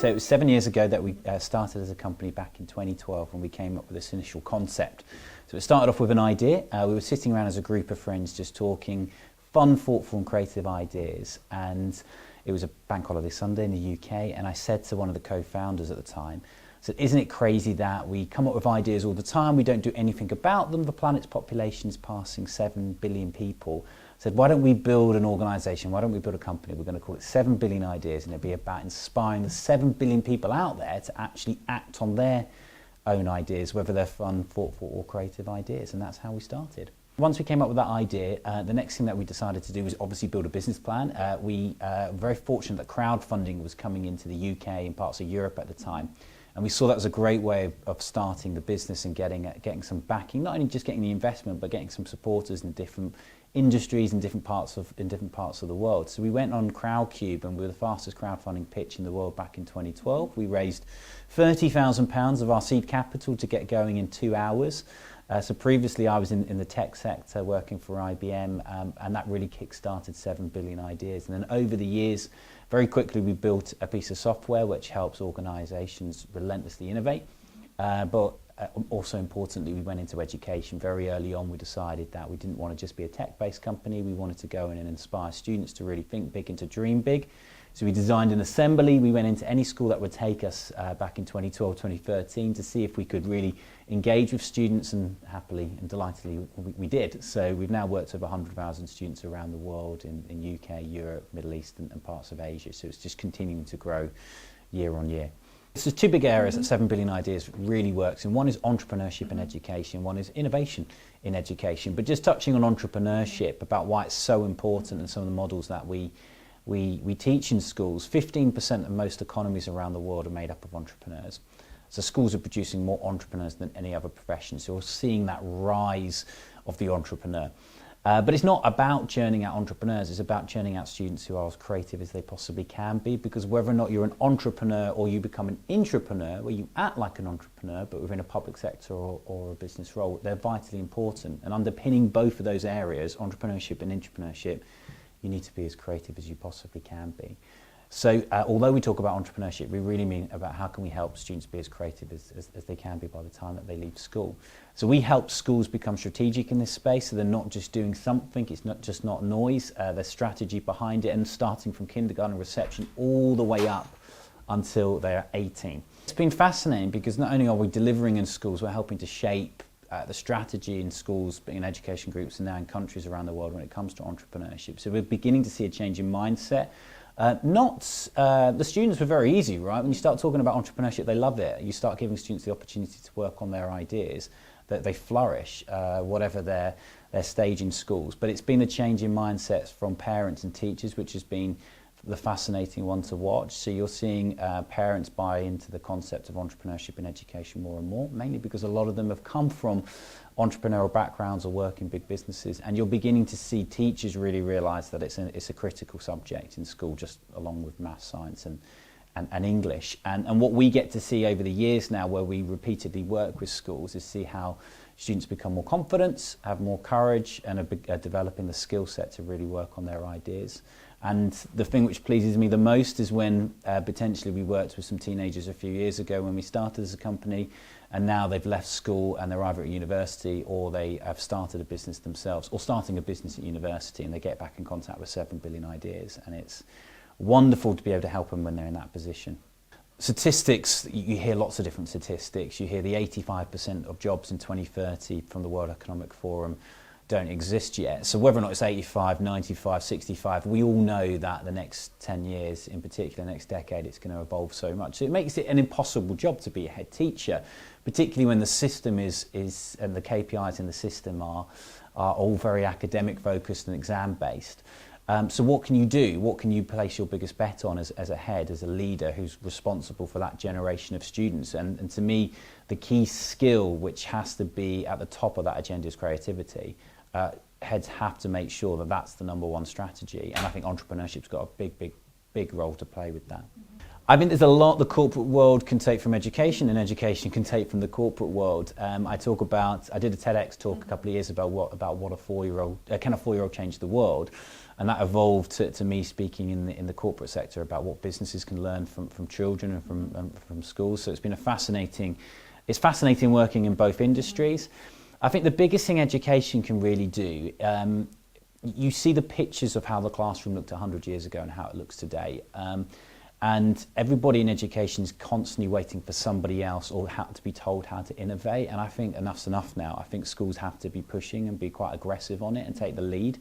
So it was 7 years ago that we started as a company back in 2012 when we came up with this initial concept. So it started off with an idea. We were sitting around as a group of friends just talking fun, thoughtful and creative ideas, and it was a bank holiday Sunday in the UK, and I said to one of the co-founders at the time, I said, isn't it crazy that we come up with ideas all the time, we don't do anything about them, the planet's population is passing 7 billion people. I said, why don't we build an organisation, why don't we build a company, we're going to call it 7 billion ideas, and it'll be about inspiring the 7 billion people out there to actually act on their own ideas, whether they're fun, thoughtful or creative ideas, and that's how we started. Once we came up with that idea, the next thing that we decided to do was obviously build a business plan. We were very fortunate that crowdfunding was coming into the UK and parts of Europe at the time. And we saw that as a great way of starting the business and getting some backing, not only just getting the investment, but getting some supporters in different industries in different parts of the world. So we went on Crowdcube, and we were the fastest crowdfunding pitch in the world back in 2012. We raised £30,000 of our seed capital to get going in 2 hours. So previously I was in the tech sector working for IBM, and that really kick-started 7 billion ideas. And then over the years, very quickly we built a piece of software which helps organisations relentlessly innovate. But also importantly, we went into education. Very early on we decided that we didn't want to just be a tech-based company, we wanted to go in and inspire students to really think big and to dream big. So we designed an assembly. We went into any school that would take us back in 2012, 2013 to see if we could really engage with students, and happily and delightedly we did. So we've now worked with 100,000 students around the world in UK, Europe, Middle East and parts of Asia. So it's just continuing to grow year on year. So there's two big areas that 7 billion ideas really works in. One is entrepreneurship and education, one is innovation in education. But just touching on entrepreneurship, about why it's so important and some of the models that we teach in schools. 15% of most economies around the world are made up of entrepreneurs. So schools are producing more entrepreneurs than any other profession. So we're seeing that rise of the entrepreneur. But it's not about churning out entrepreneurs, it's about churning out students who are as creative as they possibly can be, because whether or not you're an entrepreneur or you become an intrapreneur, where you act like an entrepreneur but within a public sector or a business role, they're vitally important. And underpinning both of those areas, entrepreneurship and intrapreneurship, you need to be as creative as you possibly can be. So although we talk about entrepreneurship, we really mean about how can we help students be as creative as they can be by the time that they leave school. So we help schools become strategic in this space, so they're not just doing something, it's not just not noise, there's strategy behind it, and starting from kindergarten reception all the way up until they're 18. It's been fascinating because not only are we delivering in schools, we're helping to shape the strategy in schools, in education groups and now in countries around the world when it comes to entrepreneurship. So we're beginning to see a change in mindset. The students were very easy, right? When you start talking about entrepreneurship, they love it. You start giving students the opportunity to work on their ideas, that they flourish, whatever their stage in schools. But it's been a change in mindsets from parents and teachers, which has been the fascinating one to watch. So you're seeing parents buy into the concept of entrepreneurship in education more and more, mainly because a lot of them have come from entrepreneurial backgrounds or work in big businesses, and you're beginning to see teachers really realise that it's a critical subject in school, just along with maths, science and English. And what we get to see over the years now, where we repeatedly work with schools, is see how students become more confident, have more courage, and are developing the skill set to really work on their ideas. And the thing which pleases me the most is when potentially we worked with some teenagers a few years ago when we started as a company, and now they've left school and they're either at university or they have started a business themselves, or starting a business at university, and they get back in contact with 7 billion ideas, and it's wonderful to be able to help them when they're in that position. Statistics, you hear lots of different statistics. You hear the 85% of jobs in 2030 from the World Economic Forum don't exist yet. So whether or not it's 85, 95, 65, we all know that the next 10 years, in particular the next decade, it's going to evolve so much. So it makes it an impossible job to be a head teacher, particularly when the system is and the KPIs in the system are all very academic focused and exam based. So what can you do? What can you place your biggest bet on as a head, as a leader who's responsible for that generation of students? And to me, the key skill which has to be at the top of that agenda is creativity. Heads have to make sure that that's the number one strategy, and I think entrepreneurship's got a big role to play with that. I think there's a lot the corporate world can take from education, and education can take from the corporate world. I did a TEDx talk a couple of years ago about what a 4-year-old, can a 4-year-old change the world? And that evolved to me speaking in the corporate sector about what businesses can learn from children and from schools. So it's fascinating working in both industries. I think the biggest thing education can really do, you see the pictures of how the classroom looked 100 years ago and how it looks today. And everybody in education is constantly waiting for somebody else or to be told how to innovate. And I think enough's enough now. I think schools have to be pushing and be quite aggressive on it and take the lead.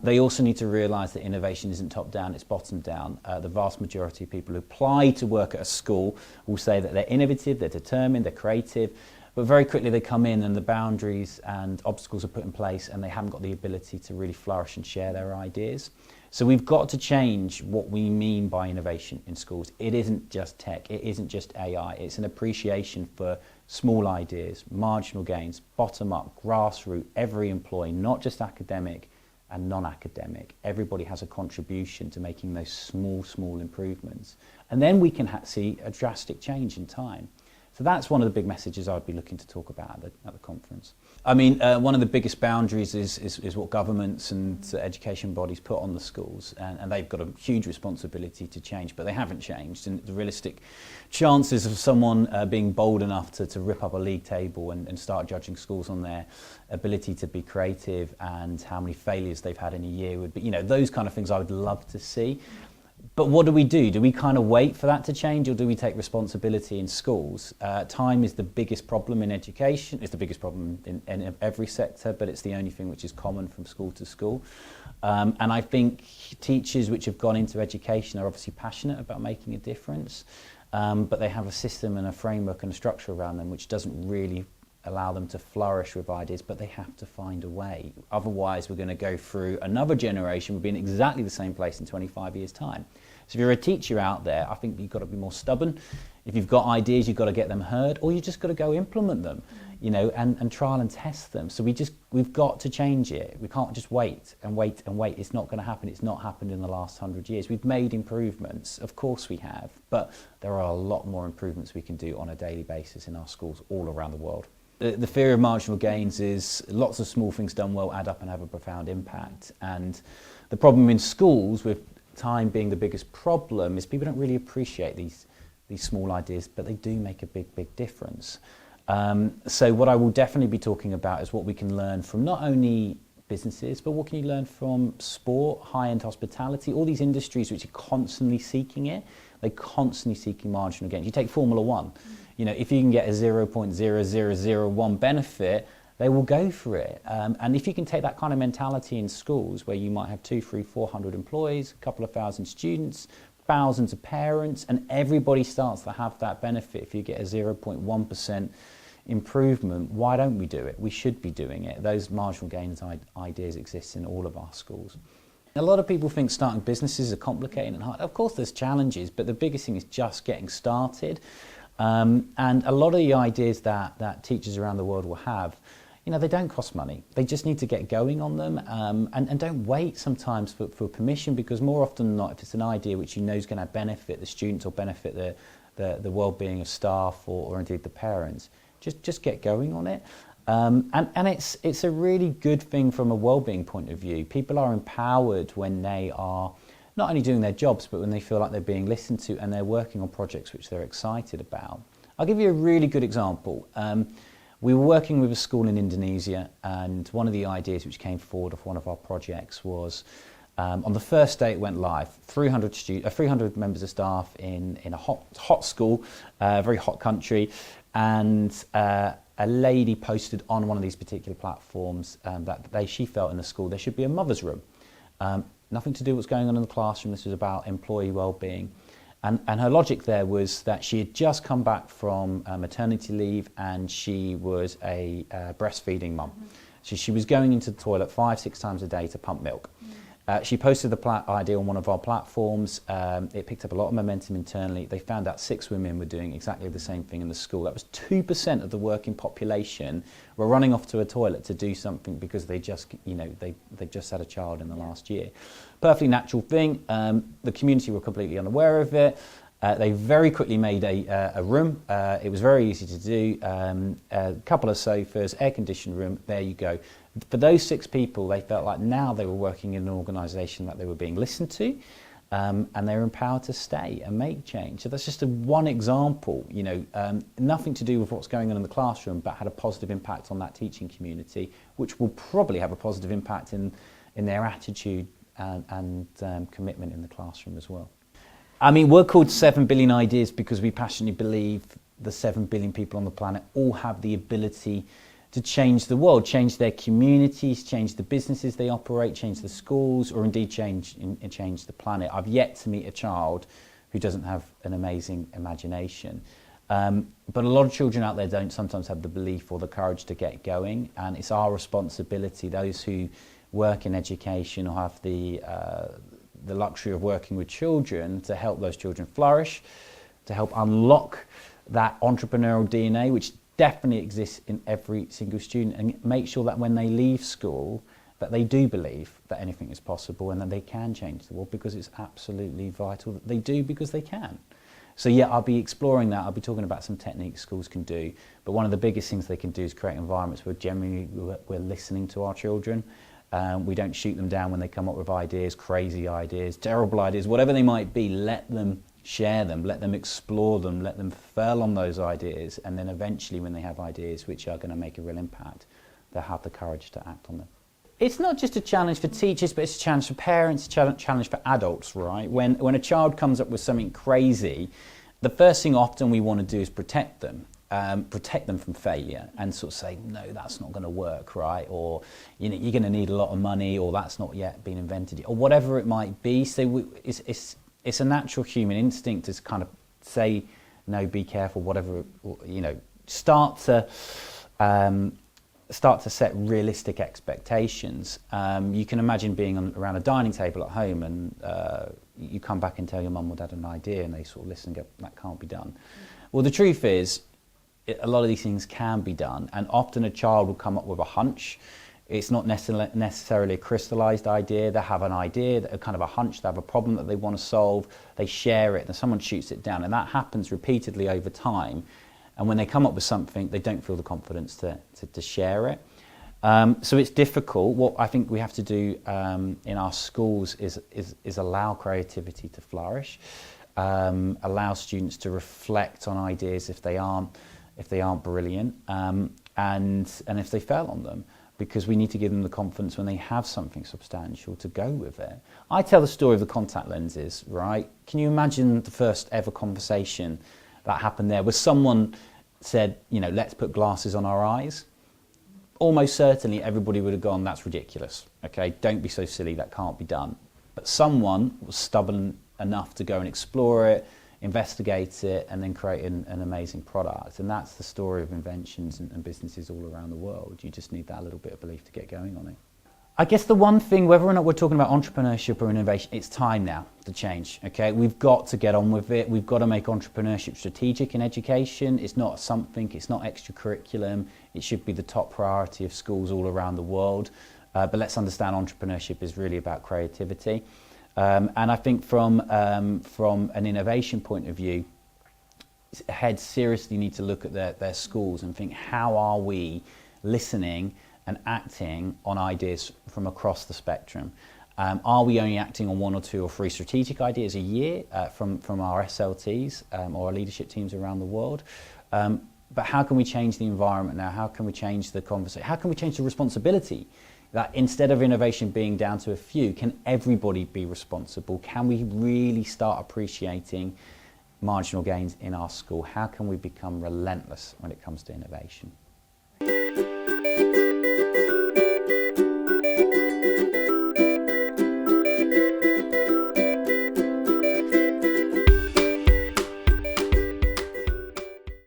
They also need to realise that innovation isn't top down, it's bottom down. The vast majority of people who apply to work at a school will say that they're innovative, they're determined, they're creative, but very quickly they come in and the boundaries and obstacles are put in place and they haven't got the ability to really flourish and share their ideas. So we've got to change what we mean by innovation in schools. It isn't just tech, it isn't just AI, it's an appreciation for small ideas, marginal gains, bottom up, grassroots, every employee, not just academic and non-academic. Everybody has a contribution to making those small improvements. And then we can see a drastic change in time. So that's one of the big messages I'd be looking to talk about at the conference. I mean, one of the biggest boundaries is what governments and education bodies put on the schools, and they've got a huge responsibility to change, but they haven't changed. And the realistic chances of someone being bold enough to rip up a league table and start judging schools on their ability to be creative and how many failures they've had in a year would be, you know, those kind of things I would love to see. But what do we do? Do we kind of wait for that to change, or do we take responsibility in schools? Time is the biggest problem in education. It's the biggest problem in every sector, but it's the only thing which is common from school to school. And I think teachers which have gone into education are obviously passionate about making a difference, but they have a system and a framework and a structure around them which doesn't really allow them to flourish with ideas, but they have to find a way. Otherwise, we're going to go through another generation, we'll be in exactly the same place in 25 years' time. So if you're a teacher out there, I think you've got to be more stubborn. If you've got ideas, you've got to get them heard, or you just got to go implement them, you know, and trial and test them. So we've got to change it. We can't just wait and wait and wait. It's not going to happen. It's not happened in the last 100 years. We've made improvements, of course we have, but there are a lot more improvements we can do on a daily basis in our schools all around the world. The theory of marginal gains is lots of small things done well add up and have a profound impact. And the problem in schools, with time being the biggest problem, is people don't really appreciate these small ideas, but they do make a big difference. So what I will definitely be talking about is what we can learn from not only businesses, but what can you learn from sport, high-end hospitality, all these industries which are constantly seeking it. They're constantly seeking marginal gains. You take Formula One. You know, if you can get a 0.0001 benefit, they will go for it. And if you can take that kind of mentality in schools where you might have 200, 300, 400 employees, a couple of thousand students, thousands of parents, and everybody starts to have that benefit. If you get a 0.1% improvement, why don't we do it? We should be doing it. Those marginal gains ideas exist in all of our schools. A lot of people think starting businesses are complicated and hard. Of course there's challenges, but the biggest thing is just getting started. And a lot of the ideas that teachers around the world will have, you know, they don't cost money. They just need to get going on them, and don't wait sometimes for permission, because more often than not, if it's an idea which you know is going to benefit the students or benefit the well-being of staff or indeed the parents, just get going on it. And it's a really good thing from a well-being point of view. People are empowered when they are not only doing their jobs, but when they feel like they're being listened to and they're working on projects which they're excited about. I'll give you a really good example. We were working with a school in Indonesia, and one of the ideas which came forward of one of our projects was, on the first day it went live, 300 members of staff in a hot school, very hot country, and a lady posted on one of these particular platforms that she felt in the school there should be a mother's room. Nothing to do with what's going on in the classroom. This was about employee well-being. And her logic there was that she had just come back from maternity leave, and she was a breastfeeding mum. So she was going into the toilet 5-6 times a day to pump milk. She posted the idea on one of our platforms. It picked up a lot of momentum internally. They found out 6 women were doing exactly the same thing in the school. That was 2% of the working population were running off to a toilet to do something because they just, you know, they just had a child in the last year. Perfectly natural thing. The community were completely unaware of it. They very quickly made a room. It was very easy to do. A couple of sofas, air-conditioned room. There you go. For those 6 people, they felt like now they were working in an organisation that they were being listened to, and they were empowered to stay and make change. So that's just one example, nothing to do with what's going on in the classroom, but had a positive impact on that teaching community, which will probably have a positive impact in their attitude and commitment in the classroom as well. I mean, we're called 7 billion ideas because we passionately believe the 7 billion people on the planet all have the ability to change the world, change their communities, change the businesses they operate, change the schools, or indeed change the planet. I've yet to meet a child who doesn't have an amazing imagination. But a lot of children out there don't sometimes have the belief or the courage to get going, and it's our responsibility, those who work in education or have the luxury of working with children, to help those children flourish, to help unlock that entrepreneurial DNA, which definitely exists in every single student, and make sure that when they leave school that they do believe that anything is possible and that they can change the world, because it's absolutely vital that they do, because they can. So yeah, I'll be exploring that. I'll be talking about some techniques schools can do, but one of the biggest things they can do is create environments where generally we're listening to our children. We don't shoot them down when they come up with ideas, crazy ideas, terrible ideas, whatever they might be. Let them share them, let them explore them, let them fail on those ideas, and then eventually when they have ideas which are going to make a real impact, they'll have the courage to act on them. It's not just a challenge for teachers, but it's a challenge for parents, a challenge for adults, right? When a child comes up with something crazy, the first thing often we want to do is protect them from failure, and sort of say, no, that's not going to work, right? Or you're going to need a lot of money, or that's not yet been invented yet, or whatever it might be. So it's a natural human instinct to kind of say, no, be careful, whatever, start to set realistic expectations. You can imagine being around a dining table at home, and you come back and tell your mum or dad an idea, and they sort of listen and go, that can't be done. Well, the truth is, a lot of these things can be done, and often a child will come up with a hunch. It's not necessarily a crystallized idea. They have an idea, a kind of a hunch, they have a problem that they want to solve, they share it, and someone shoots it down, and that happens repeatedly over time. And when they come up with something, they don't feel the confidence to share it. So it's difficult. What I think we have to do in our schools is allow creativity to flourish, allow students to reflect on ideas if they aren't brilliant, and if they fail on them, because we need to give them the confidence when they have something substantial to go with it. I tell the story of the contact lenses, right? Can you imagine the first ever conversation that happened there, where someone said, let's put glasses on our eyes? Almost certainly everybody would have gone, that's ridiculous, okay? Don't be so silly, that can't be done. But someone was stubborn enough to go and explore it, investigate it, and then create an amazing product. And that's the story of inventions and businesses all around the world. You just need that little bit of belief to get going on it. I guess the one thing, whether or not we're talking about entrepreneurship or innovation, it's time now to change, okay? We've got to get on with it. We've got to make entrepreneurship strategic in education. It's not something, it's not extra curriculum. It should be the top priority of schools all around the world. But let's understand entrepreneurship is really about creativity. And I think from an innovation point of view, heads seriously need to look at their schools and think, how are we listening and acting on ideas from across the spectrum? Are we only acting on 1 or 2 or 3 strategic ideas a year from our SLTs or our leadership teams around the world? But how can we change the environment now? How can we change the conversation? How can we change the responsibility? That instead of innovation being down to a few, can everybody be responsible? Can we really start appreciating marginal gains in our school? How can we become relentless when it comes to innovation?